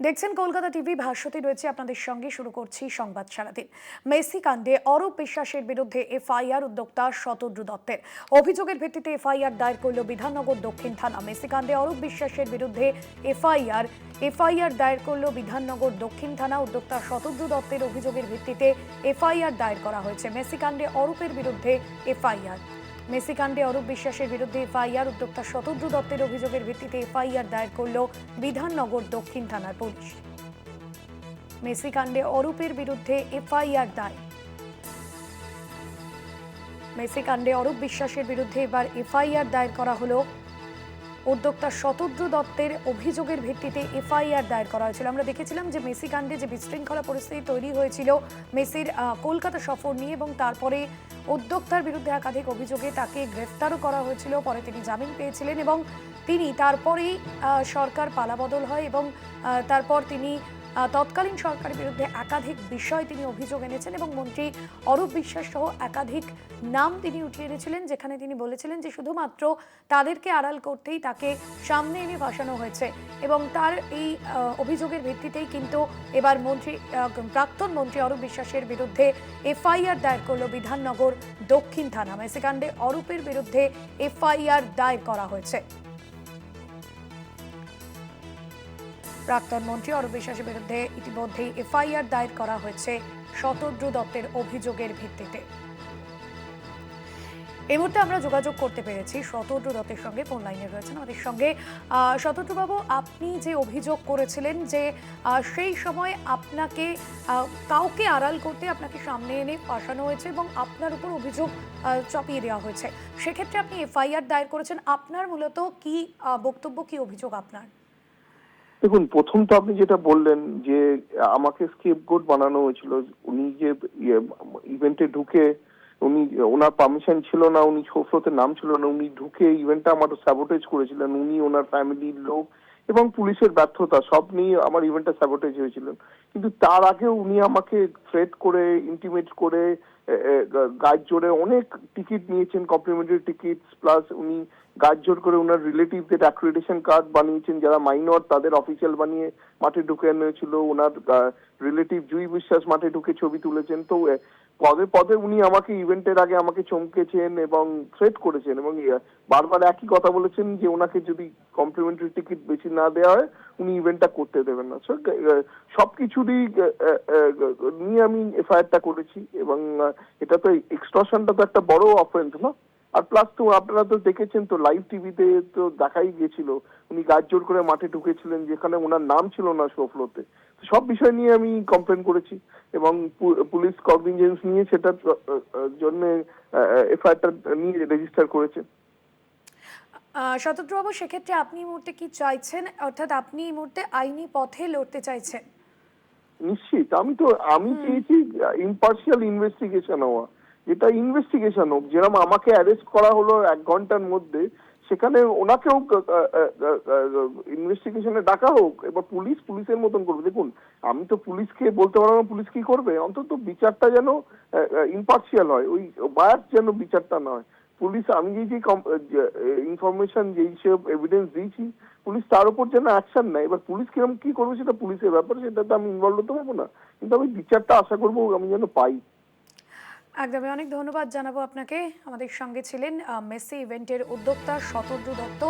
দেখছেন কলকাতা টিভি, ভাস্বতী রয়েছে আপনাদের সঙ্গে। শুরু করছি সংবাদ সারাদিন। মেসি কাণ্ডে অরূপ বিশ্বাসের বিরুদ্ধে এফআইআর উদ্যোক্তা শতদ্রু দত্তের। অভিযোগের ভিত্তিতে এফআইআর দায়ের করল বিধাননগর দক্ষিণ থানা। মেসি কাণ্ডে অরূপ বিশ্বাসের বিরুদ্ধে এফআইআর দায়ের করল বিধাননগর দক্ষিণ থানা। উদ্যোক্তা শতদ্রু দত্তের অভিযোগের ভিত্তিতে এফআইআর দায়ের করা হয়েছে। মেসি কাণ্ডে অরূপের বিরুদ্ধে এফআইআর। মেসি কাণ্ডে অরূপ বিশ্বাসের বিরুদ্ধে এফআইআর। উদ্যোক্তা শতদ্রু দত্তের অভিযোগের ভিত্তিতে এফআইআর দায়ের করল বিধাননগর দক্ষিণ থানার পুলিশ। মেসি কাণ্ডে অরূপের বিরুদ্ধে এফআইআর দায়ের। মেসি কাণ্ডে অরূপ বিশ্বাসের বিরুদ্ধে এবার এফআইআর দায়ের করা হলো। উদ্যোক্তা শতদ্রু দত্তের অভিযোগের ভিত্তিতে এফআইআর দায়ের করা হয়েছিল। আমরা দেখেছিলাম যে মেসি কাণ্ডে যে বিশৃঙ্খলা পরিস্থিতি তৈরি হয়েছিল মেসির কলকাতা সফর নিয়ে, এবং তারপরে উদ্যোক্তার বিরুদ্ধে একাধিক অভিযোগে তাকে গ্রেফতারও করা হয়েছিল। পরে তিনি জামিন পেয়েছিলেন এবং তিনি তারপরেই সরকার পালাবদল হয় এবং তারপর তিনি তৎকালীন সরকারের বিরুদ্ধে একাধিক বিষয় তিনি অভিযোগ এনেছেন এবং মন্ত্রী অরূপ বিশ্বাস সহ একাধিক নাম তিনি উঠিয়ে এনেছিলেন, যেখানে তিনি বলেছিলেন যে শুধুমাত্র তাদেরকে আড়াল করতেই তাকে সামনে এনে বসানো হয়েছে। এবং তার এই অভিযোগের ভিত্তিতেই কিন্তু এবার প্রাক্তন মন্ত্রী অরূপ বিশ্বাসের বিরুদ্ধে এফআইআর দায়ের করল বিধাননগর দক্ষিণ থানা। মেসি কাণ্ডে অরূপের বিরুদ্ধে এফআইআর দায়ের করা হয়েছে। প্রাক্তন মন্ত্রী অরূপ বিশ্বাসের বিরুদ্ধে ইতিমধ্যেই এফআইআর দায়ের করা হয়েছে শতদ্রু দত্তের অভিযোগের ভিত্তিতে। এই মুহূর্তে আমরা যোগাযোগ করতে পেরেছি শতদ্রু দত্তের সঙ্গে। ফোন লাইনে রয়েছেন আমাদের সঙ্গে। শতদ্রু বাবু, আপনি যে অভিযোগ করেছিলেন যে সেই সময় আপনাকে কাউকে আড়াল করতে আপনাকে সামনে এনে ফাঁসানো হয়েছে এবং আপনার উপর অভিযোগ চাপিয়ে দেওয়া হয়েছে, সেক্ষেত্রে আপনি এফআইআর দায়ের করেছেন। আপনার মূলত কি বক্তব্য, কি অভিযোগ আপনার? দেখুন, প্রথম তো আপনি যেটা বললেন যে আমাকে স্কেপগোট বানানো হয়েছিল। উনি যে ইভেন্টে ঢুকে ওনার পারমিশন ছিল না, উনি শো ফ্লোতে নাম ছিল না, উনি ঢুকে ইভেন্টটা আমার স্যাবোটেজ করেছিলেন। উনি, ওনার ফ্যামিলির লোক এবং পুলিশের ব্যর্থতা সব নিয়ে আমার ইভেন্টটা স্যাবোটেজ হয়েছিলেন। কিন্তু তার আগে উনি আমাকে থ্রেট করে, ইন্টিমেট করে, গাইড জোরে অনেক টিকিট নিয়েছেন, কমপ্লিমেন্টারি টিকিট, প্লাস উনি গাছ জোর করে ওনার রিলেটিভদের অ্যাক্রিডিটেশন কার্ড বানিয়েছেন, যারা মাইনর তাদের অফিসিয়াল বানিয়ে মাঠে ঢুকে এনেছিল। ওনার রিলেটিভ জুই বিশ্বাস মাঠে ঢুকে ছবি তুলেছেন। তো পদে পদে উনি আমাকে ইভেন্টের আগে আমাকে চমকেছেন এবং থ্রেট করেছেন এবং বারবার একই কথা বলেছেন যে ওনাকে যদি কমপ্লিমেন্টারি টিকিট বেশি না দেওয়া হয় উনি ইভেন্টটা করতে দেবেন না। সবকিছুরই নিয়ে আমি এফআইআরটা করেছি এবং এটা তো এক্সটর্শনটা তো একটা বড় অফেন্স না। আর প্লাস তো আপনারা তো দেখেছেন, তো লাইভ টিভিতে তো দেখাই গেছিল উনি গাছ জোর করে মাঠে ঢুকেছিলেন, যেখানে ওনার নাম ছিল না শো ফ্লোতে। সব বিষয় নিয়ে আমি কমপ্লেন করেছি এবং পুলিশ কগনিজেন্স নিয়ে সেটার জন্য এফআইআরটা নিয়ে রেজিস্টার করেছে। শতদ্রু বাবু, সেক্ষেত্রে আপনি এই মুহূর্তে কি চাইছেন, অর্থাৎ আপনি এই মুহূর্তে আইনি পথে লড়তে চাইছেন? নিশ্চিত। আমি চেয়েছি ইম্পার্শিয়াল ইনভেস্টিগেশন হওয়া, যেটা ইনভেস্টিগেশন হোক। যেরকম আমাকে অ্যারেস্ট করা হলো 1 ঘন্টার মধ্যে, সেখানে ওনাকেও ইনভেস্টিগেশনে ডাকা হোক। এবার পুলিশের মতন করবে। দেখুন, আমি তো পুলিশকে বলতে পারবো না পুলিশ কি করবে, অন্তত বিচারটা যেন ইম্পার্শিয়াল হয়, ওই বায়াস যেন বিচারটা না হয়। পুলিশ, আমি যে ইনফরমেশন, যেই সব এভিডেন্স দিয়েছি, পুলিশ তার উপর যেন অ্যাকশন নেয়। এবার পুলিশ কিরকম কি করবে সেটা পুলিশের ব্যাপার, সেটাতে আমি ইনভলভ হতে পারবো না, কিন্তু আমি বিচারটা আশা করবো আমি যেন পাই। একদমই, অনেক ধন্যবাদ জানাবো আপনাকে। আমাদের সঙ্গে ছিলেন মেসি ইভেন্টের উদ্যোক্তা শতদ্রু দত্ত।